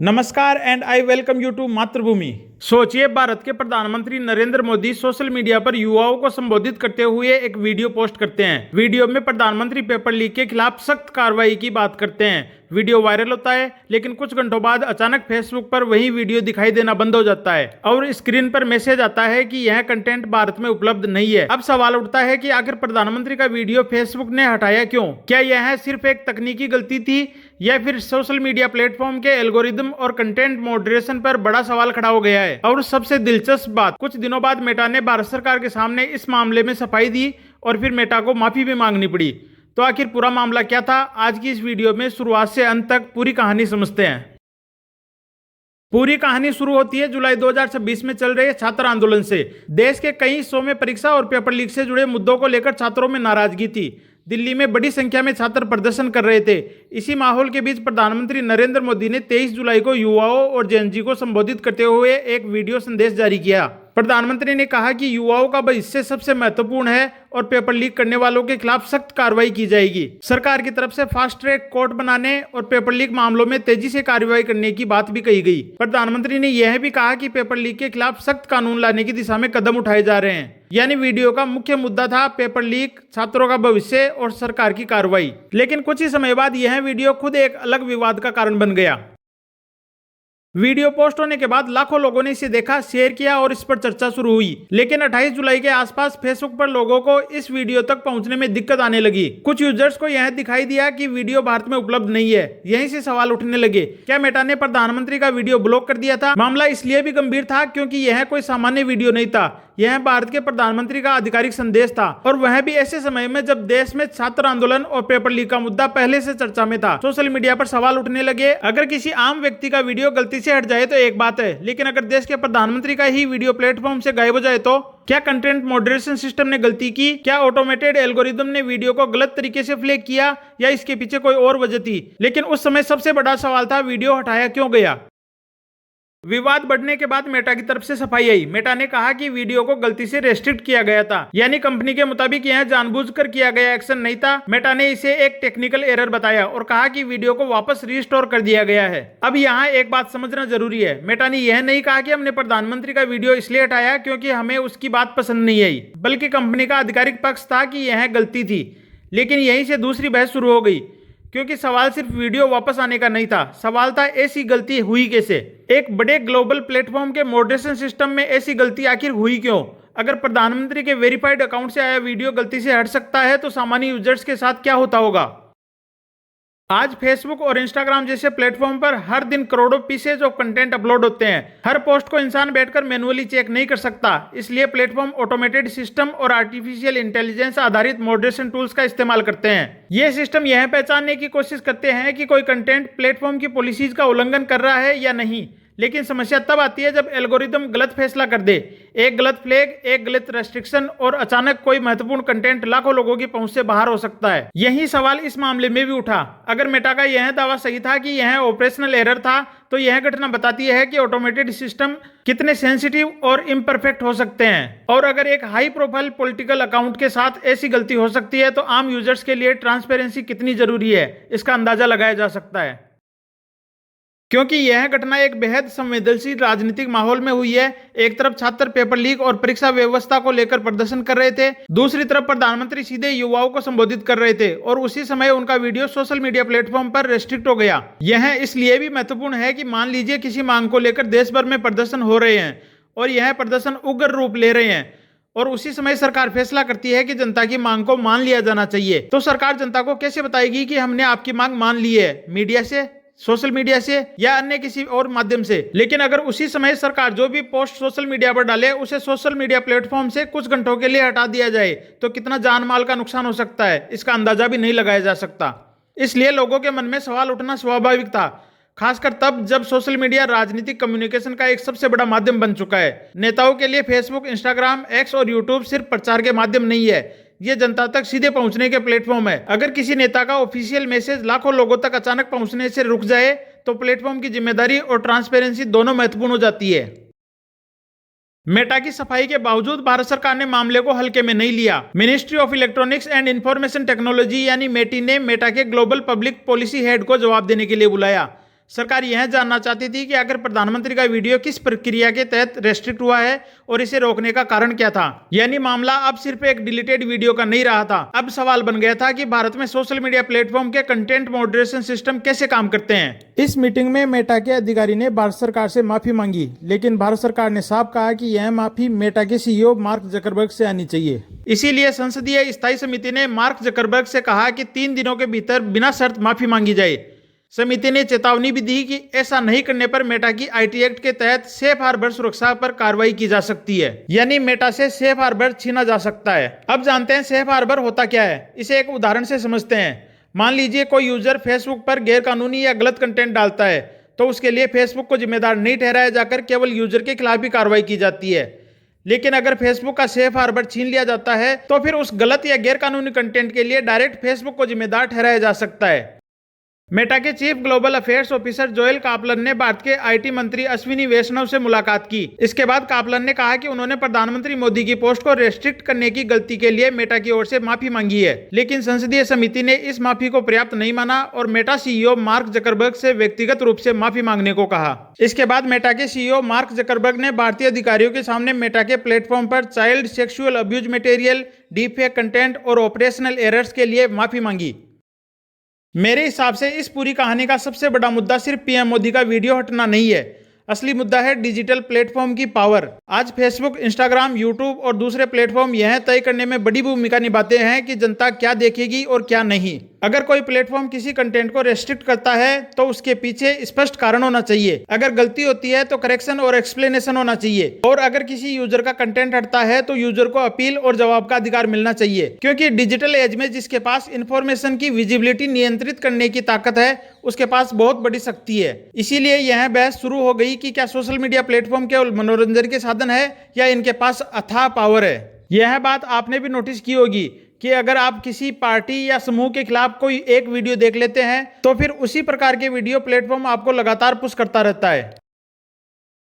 नमस्कार and I welcome you to Mathrubhumi. सोचिए, भारत के प्रधानमंत्री नरेंद्र मोदी सोशल मीडिया पर युवाओं को संबोधित करते हुए एक वीडियो पोस्ट करते हैं। वीडियो में प्रधानमंत्री पेपर लीक के खिलाफ सख्त कार्रवाई की बात करते हैं। वीडियो वायरल होता है, लेकिन कुछ घंटों बाद अचानक फेसबुक पर वही वीडियो दिखाई देना बंद हो जाता है और स्क्रीन पर मैसेज आता है कि यह कंटेंट भारत में उपलब्ध नहीं है। अब सवाल उठता है कि आखिर प्रधानमंत्री का वीडियो फेसबुक ने हटाया क्यों? क्या यह सिर्फ एक तकनीकी गलती थी या फिर सोशल मीडिया प्लेटफॉर्म के एल्गोरिदम और कंटेंट मॉडरेशन पर बड़ा सवाल खड़ा हो गया है? और सबसे दिलचस्प बात, कुछ दिनों बाद मेटा ने भारत सरकार के सामने इस मामले में सफाई दी और फिर मेटा को माफी भी मांगनी पड़ी। तो आखिर पूरा मामला क्या था? आज की इस वीडियो में शुरुआत से अंत तक पूरी कहानी समझते हैं। पूरी कहानी शुरू होती है जुलाई 2026 में चल रहे छात्र आंदोलन से। देश के कई हिस्सों में परीक्षा और पेपर लीक से जुड़े मुद्दों को लेकर छात्रों में नाराजगी थी। दिल्ली में बड़ी संख्या में छात्र प्रदर्शन कर रहे थे। इसी माहौल के बीच प्रधानमंत्री नरेंद्र मोदी ने 23 जुलाई को युवाओं और जेनजी को संबोधित करते हुए एक वीडियो संदेश जारी किया। प्रधानमंत्री ने कहा कि युवाओं का भविष्य सबसे महत्वपूर्ण है और पेपर लीक करने वालों के खिलाफ सख्त कार्रवाई की जाएगी। सरकार की तरफ से फास्ट ट्रैक कोर्ट बनाने और पेपर लीक मामलों में तेजी से कार्रवाई करने की बात भी कही गई। प्रधानमंत्री ने यह भी कहा कि पेपर लीक के खिलाफ सख्त कानून लाने की दिशा में कदम उठाए जा रहे हैं। यानी वीडियो का मुख्य मुद्दा था पेपर लीक, छात्रों का भविष्य और सरकार की कार्रवाई। लेकिन कुछ ही समय बाद यह वीडियो खुद एक अलग विवाद का कारण बन गया। वीडियो पोस्ट होने के बाद लाखों लोगों ने इसे देखा, शेयर किया और इस पर चर्चा शुरू हुई। लेकिन 28 जुलाई के आसपास फेसबुक पर लोगों को इस वीडियो तक पहुंचने में दिक्कत आने लगी। कुछ यूजर्स को यह दिखाई दिया कि वीडियो भारत में उपलब्ध नहीं है। यहीं से सवाल उठने लगे, क्या मेटा ने प्रधानमंत्री का वीडियो ब्लॉक कर दिया था? मामला इसलिए भी गंभीर था क्योंकि यह कोई सामान्य वीडियो नहीं था। यह भारत के प्रधानमंत्री का आधिकारिक संदेश था, और वह भी ऐसे समय में जब देश में छात्र आंदोलन और पेपर लीक का मुद्दा पहले से चर्चा में था। सोशल मीडिया पर सवाल उठने लगे, अगर किसी आम व्यक्ति का वीडियो गलती से हट जाए तो एक बात है, लेकिन अगर देश के प्रधानमंत्री का ही वीडियो प्लेटफॉर्म से गायब हो जाए तो? क्या कंटेंट मॉडरेशन सिस्टम ने गलती की? क्या ऑटोमेटेड एल्गोरिदम ने वीडियो को गलत तरीके से फ्लैग किया, या इसके पीछे कोई और वजह थी? लेकिन उस समय सबसे बड़ा सवाल था, वीडियो हटाया क्यों गया? विवाद बढ़ने के बाद मेटा की तरफ से सफाई आई। मेटा ने कहा कि वीडियो को गलती से रेस्ट्रिक्ट किया गया था, यानी कंपनी के मुताबिक यह जानबूझकर किया गया एक्शन नहीं था। मेटा ने इसे एक टेक्निकल एरर बताया और कहा कि वीडियो को वापस रिस्टोर कर दिया गया है। अब यहाँ एक बात समझना जरूरी है, मेटा ने यह नहीं कहा कि हमने प्रधानमंत्री का वीडियो इसलिए हटाया क्योंकि हमें उसकी बात पसंद नहीं आई, बल्कि कंपनी का आधिकारिक पक्ष था कि यह गलती थी। लेकिन यहीं से दूसरी बहस शुरू हो गई, क्योंकि सवाल सिर्फ वीडियो वापस आने का नहीं था, सवाल था ऐसी गलती हुई कैसे? एक बड़े ग्लोबल प्लेटफॉर्म के मॉडरेशन सिस्टम में ऐसी गलती आखिर हुई क्यों? अगर प्रधानमंत्री के वेरीफाइड अकाउंट से आया वीडियो गलती से हट सकता है तो सामान्य यूजर्स के साथ क्या होता होगा? आज फेसबुक और इंस्टाग्राम जैसे प्लेटफॉर्म पर हर दिन करोड़ों पीसेज ऑफ कंटेंट अपलोड होते हैं। हर पोस्ट को इंसान बैठकर मैनुअली चेक नहीं कर सकता, इसलिए प्लेटफॉर्म ऑटोमेटेड सिस्टम और आर्टिफिशियल इंटेलिजेंस आधारित मॉडरेशन टूल्स का इस्तेमाल करते हैं। ये सिस्टम यह पहचानने की कोशिश करते हैं कि कोई कंटेंट प्लेटफॉर्म की पॉलिसीज का उल्लंघन कर रहा है या नहीं। लेकिन समस्या तब आती है जब एल्गोरिदम गलत फैसला कर दे। एक गलत फ्लैग, एक गलत रेस्ट्रिक्शन और अचानक कोई महत्वपूर्ण कंटेंट लाखों लोगों की पहुंच से बाहर हो सकता है। यही सवाल इस मामले में भी उठा। अगर मेटा का यह दावा सही था कि यह ऑपरेशनल एरर था, तो यह घटना बताती है कि ऑटोमेटेड सिस्टम कितने सेंसिटिव और इम्परफेक्ट हो सकते हैं। और अगर एक हाई प्रोफाइल पॉलिटिकल अकाउंट के साथ ऐसी गलती हो सकती है, तो आम यूजर्स के लिए ट्रांसपेरेंसी कितनी जरूरी है, इसका अंदाजा लगाया जा सकता है। क्योंकि यह घटना एक बेहद संवेदनशील राजनीतिक माहौल में हुई है। एक तरफ छात्र पेपर लीक और परीक्षा व्यवस्था को लेकर प्रदर्शन कर रहे थे, दूसरी तरफ प्रधानमंत्री सीधे युवाओं को संबोधित कर रहे थे, और उसी समय उनका वीडियो सोशल मीडिया प्लेटफॉर्म पर रेस्ट्रिक्ट हो गया। यह इसलिए भी महत्वपूर्ण है कि मान लीजिए किसी मांग को लेकर देश भर में प्रदर्शन हो रहे हैं और यह प्रदर्शन उग्र रूप ले रहे हैं, और उसी समय सरकार फैसला करती है कि जनता की मांग को मान लिया जाना चाहिए। तो सरकार जनता को कैसे बताएगी कि हमने आपकी मांग मान ली है? मीडिया से, सोशल मीडिया से, या अन्य किसी और माध्यम से? लेकिन अगर उसी समय सरकार जो भी पोस्ट सोशल मीडिया पर डाले उसे सोशल मीडिया प्लेटफॉर्म से कुछ घंटों के लिए हटा दिया जाए, तो कितना जान माल का नुकसान हो सकता है, इसका अंदाजा भी नहीं लगाया जा सकता। इसलिए लोगों के मन में सवाल उठना स्वाभाविक था, खासकर तब जब सोशल मीडिया राजनीतिक कम्युनिकेशन का एक सबसे बड़ा माध्यम बन चुका है। नेताओं के लिए फेसबुक, इंस्टाग्राम, एक्स और यूट्यूब सिर्फ प्रचार के माध्यम नहीं है, ये जनता तक सीधे पहुंचने के प्लेटफॉर्म है। अगर किसी नेता का ऑफिशियल मैसेज लाखों लोगों तक अचानक पहुंचने से रुक जाए, तो प्लेटफॉर्म की जिम्मेदारी और ट्रांसपेरेंसी दोनों महत्वपूर्ण हो जाती है। मेटा की सफाई के बावजूद भारत सरकार ने मामले को हल्के में नहीं लिया। Ministry of electronics and information technology यानी मेटी ने मेटा के ग्लोबल पब्लिक पॉलिसी हेड को जवाब देने के लिए बुलाया। सरकार यह जानना चाहती थी कि आखिर प्रधानमंत्री का वीडियो किस प्रक्रिया के तहत रेस्ट्रिक्ट हुआ है और इसे रोकने का कारण क्या था। यानी मामला अब सिर्फ एक डिलीटेड वीडियो का नहीं रहा था। अब सवाल बन गया था कि भारत में सोशल मीडिया प्लेटफॉर्म के कंटेंट मॉडरेशन सिस्टम कैसे काम करते हैं। इस मीटिंग में मेटा के अधिकारी ने भारत सरकार से माफी मांगी, लेकिन भारत सरकार ने साफ कहा कि यह माफी मेटा के सीईओ मार्क जकरबर्ग से आनी चाहिए। इसीलिए संसदीय स्थायी समिति ने मार्क जकरबर्ग से कहा कि 3 दिनों के भीतर बिना शर्त माफी मांगी जाए। समिति ने चेतावनी भी दी कि ऐसा नहीं करने पर मेटा की आईटी एक्ट के तहत सेफ हार्बर सुरक्षा पर कार्रवाई की जा सकती है, यानी मेटा से सेफ हार्बर छीना जा सकता है। अब जानते हैं सेफ हार्बर होता क्या है। इसे एक उदाहरण से समझते हैं। मान लीजिए कोई यूजर फेसबुक पर गैरकानूनी या गलत कंटेंट डालता है, तो उसके लिए फेसबुक को जिम्मेदार नहीं ठहराया जाकर केवल यूजर के खिलाफ ही कार्रवाई की जाती है। लेकिन अगर फेसबुक का सेफ हार्बर छीन लिया जाता है तो फिर उस गलत या गैरकानूनी कंटेंट के लिए डायरेक्ट फेसबुक को जिम्मेदार ठहराया जा सकता है। मेटा के chief global affairs officer Joel Kaplan ने भारत के आईटी मंत्री अश्विनी वैष्णव से मुलाकात की। इसके बाद कापलन ने कहा कि उन्होंने प्रधानमंत्री मोदी की पोस्ट को रेस्ट्रिक्ट करने की गलती के लिए मेटा की ओर से माफी मांगी है, लेकिन संसदीय समिति ने इस माफी को पर्याप्त नहीं माना और मेटा सीईओ मार्क जकरबर्ग से व्यक्तिगत रूप से माफी मांगने को कहा। इसके बाद मेटा के सीईओ मार्क जकरबर्ग ने भारतीय अधिकारियों के सामने मेटा के प्लेटफॉर्म पर child sexual abuse material, deepfake content और ऑपरेशनल एरर्स के लिए माफी मांगी। मेरे हिसाब से इस पूरी कहानी का सबसे बड़ा मुद्दा सिर्फ पीएम मोदी का वीडियो हटना नहीं है। असली मुद्दा है डिजिटल प्लेटफॉर्म की पावर। आज फेसबुक, इंस्टाग्राम, यूट्यूब और दूसरे प्लेटफॉर्म यह तय करने में बड़ी भूमिका निभाते हैं कि जनता क्या देखेगी और क्या नहीं। अगर कोई प्लेटफॉर्म किसी कंटेंट को रेस्ट्रिक्ट करता है तो उसके पीछे स्पष्ट कारण होना चाहिए। अगर गलती होती है तो करेक्शन और एक्सप्लेनेशन होना चाहिए, और अगर किसी यूजर का कंटेंट हटता है तो यूजर को अपील और जवाब का अधिकार मिलना चाहिए। क्योंकि डिजिटल एज में जिसके पास इंफॉर्मेशन की विजिबिलिटी नियंत्रित करने की ताकत है, उसके पास बहुत बड़ी शक्ति है। इसीलिए यह बहस शुरू हो गई कि क्या सोशल मीडिया प्लेटफॉर्म केवल मनोरंजन के साधन है या इनके पास अथाह पावर है। यह बात आपने भी नोटिस की होगी कि अगर आप किसी पार्टी या समूह के खिलाफ कोई एक वीडियो देख लेते हैं तो फिर उसी प्रकार के वीडियो प्लेटफॉर्म आपको लगातार पुश करता रहता है।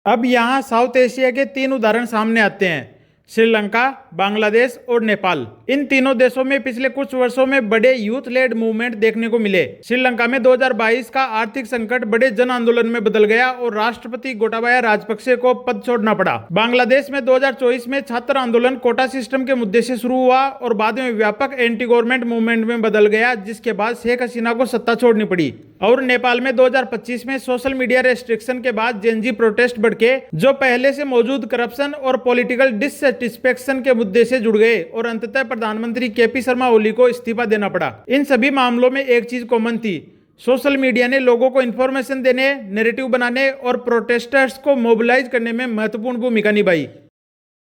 अब यहाँ साउथ एशिया के 3 उदाहरण सामने आते हैं, श्रीलंका, बांग्लादेश और नेपाल। इन तीनों देशों में पिछले कुछ वर्षों में बड़े यूथ लेड मूवमेंट देखने को मिले। श्रीलंका में 2022 का आर्थिक संकट बड़े जन आंदोलन में बदल गया और राष्ट्रपति गोटाबाया राजपक्षे को पद छोड़ना पड़ा। बांग्लादेश में 2024 में छात्र आंदोलन कोटा सिस्टम के मुद्दे से शुरू हुआ और बाद में व्यापक एंटी गवर्नमेंट मूवमेंट में बदल गया, जिसके बाद शेख हसीना को सत्ता छोड़नी पड़ी। और नेपाल में 2025 में सोशल मीडिया रेस्ट्रिक्शन के बाद जेनजी प्रोटेस्ट बढ़ के जो पहले से मौजूद करप्शन और पॉलिटिकल डिससैटिस्फैक्शन के मुद्दे से जुड़ गए और अंततः प्रधानमंत्री केपी शर्मा ओली को इस्तीफा देना पड़ा। इन सभी मामलों में एक चीज कॉमन थी, सोशल मीडिया ने लोगों को इन्फॉर्मेशन देने, नैरेटिव बनाने और प्रोटेस्टर्स को मोबिलाइज करने में महत्वपूर्ण भूमिका निभाई।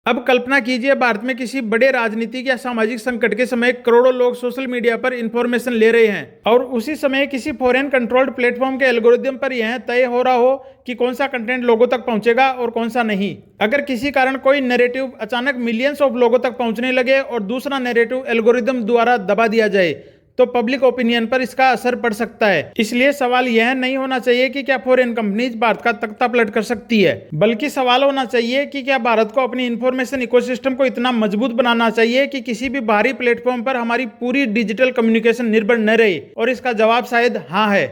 अब कल्पना कीजिए भारत में किसी बड़े राजनीतिक या सामाजिक संकट के समय करोड़ों लोग सोशल मीडिया पर इंफॉर्मेशन ले रहे हैं और उसी समय किसी फॉरेन कंट्रोल्ड प्लेटफॉर्म के एल्गोरिदम पर यह तय हो रहा हो कि कौन सा कंटेंट लोगों तक पहुंचेगा और कौन सा नहीं। अगर किसी कारण कोई नैरेटिव अचानक मिलियंस ऑफ लोगों तक पहुंचने लगे और दूसरा नैरेटिव एल्गोरिदम द्वारा दबा दिया जाए तो पब्लिक ओपिनियन पर इसका असर पड़ सकता है। इसलिए सवाल यह नहीं होना चाहिए कि क्या फॉरेन कंपनीज भारत का तख्ता पलट कर सकती है, बल्कि सवाल होना चाहिए कि क्या भारत को अपनी इंफॉर्मेशन इकोसिस्टम को इतना मजबूत बनाना चाहिए कि किसी भी बाहरी प्लेटफॉर्म पर हमारी पूरी डिजिटल कम्युनिकेशन निर्भर न रहे। और इसका जवाब शायद हाँ है।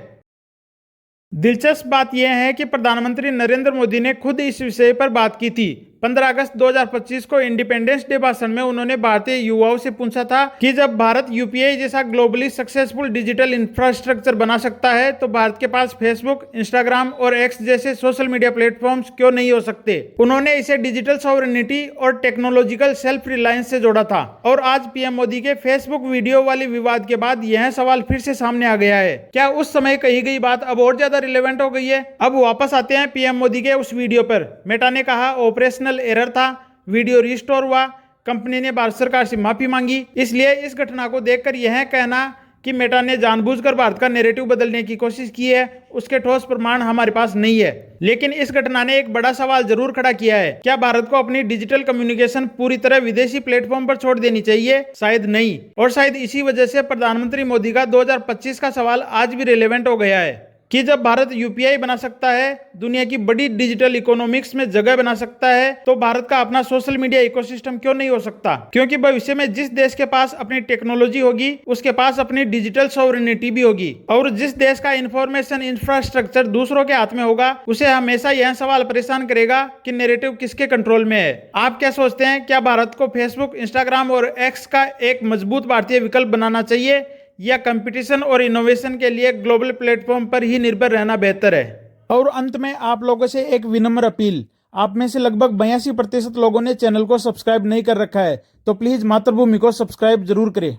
दिलचस्प बात यह है कि प्रधानमंत्री नरेंद्र मोदी ने खुद इस विषय पर बात की थी। 15 अगस्त 2025 को इंडिपेंडेंस डे भाषण में उन्होंने भारतीय युवाओं से पूछा था कि जब भारत यूपीआई जैसा ग्लोबली सक्सेसफुल डिजिटल इंफ्रास्ट्रक्चर बना सकता है तो भारत के पास फेसबुक, इंस्टाग्राम और एक्स जैसे सोशल मीडिया प्लेटफॉर्म्स क्यों नहीं हो सकते। उन्होंने इसे डिजिटल सॉवरेनिटी और टेक्नोलॉजिकल सेल्फ रिलायंस से जोड़ा था। और आज पीएम मोदी के फेसबुक वीडियो वाले विवाद के बाद यह सवाल फिर से सामने आ गया है। क्या उस समय कही गई बात अब और ज्यादा रिलेवेंट हो गई है? अब वापस आते हैं पीएम मोदी के उस वीडियो पर। मेटा ने कहा ऑपरेशनल एरर था, वीडियो रिस्टोर हुआ, कंपनी ने भारत सरकार से माफी मांगी। इसलिए इस घटना को देखकर यह कहना कि मेटा ने जानबूझकर भारत का नैरेटिव बदलने की कोशिश की है, उसके ठोस प्रमाण हमारे पास नहीं है। लेकिन इस घटना ने एक बड़ा सवाल जरूर खड़ा किया है, क्या भारत को अपनी डिजिटल कम्युनिकेशन पूरी तरह विदेशी प्लेटफॉर्म पर छोड़ देनी चाहिए? शायद नहीं। और शायद इसी वजह से प्रधानमंत्री मोदी का 2025 का सवाल आज भी रिलेवेंट हो गया है। कि जब भारत यूपीआई बना सकता है, दुनिया की बड़ी डिजिटल इकोनॉमिक्स में जगह बना सकता है, तो भारत का अपना सोशल मीडिया इकोसिस्टम क्यों नहीं हो सकता? क्योंकि भविष्य में जिस देश के पास अपनी टेक्नोलॉजी होगी, उसके पास अपनी डिजिटल सॉवरेनिटी भी होगी। और जिस देश का इंफॉर्मेशन इंफ्रास्ट्रक्चर दूसरों के हाथ में होगा, उसे हमेशा यह सवाल परेशान करेगा कि नैरेटिव किसके कंट्रोल में है। आप क्या सोचते हैं? क्या भारत को फेसबुक, इंस्टाग्राम और एक्स का एक मजबूत भारतीय विकल्प बनाना चाहिए, या कंपटीशन और इनोवेशन के लिए ग्लोबल प्लेटफॉर्म पर ही निर्भर रहना बेहतर है? और अंत में आप लोगों से एक विनम्र अपील। आप में से लगभग 82% लोगों ने चैनल को सब्सक्राइब नहीं कर रखा है, तो प्लीज मातृभूमि को सब्सक्राइब जरूर करें।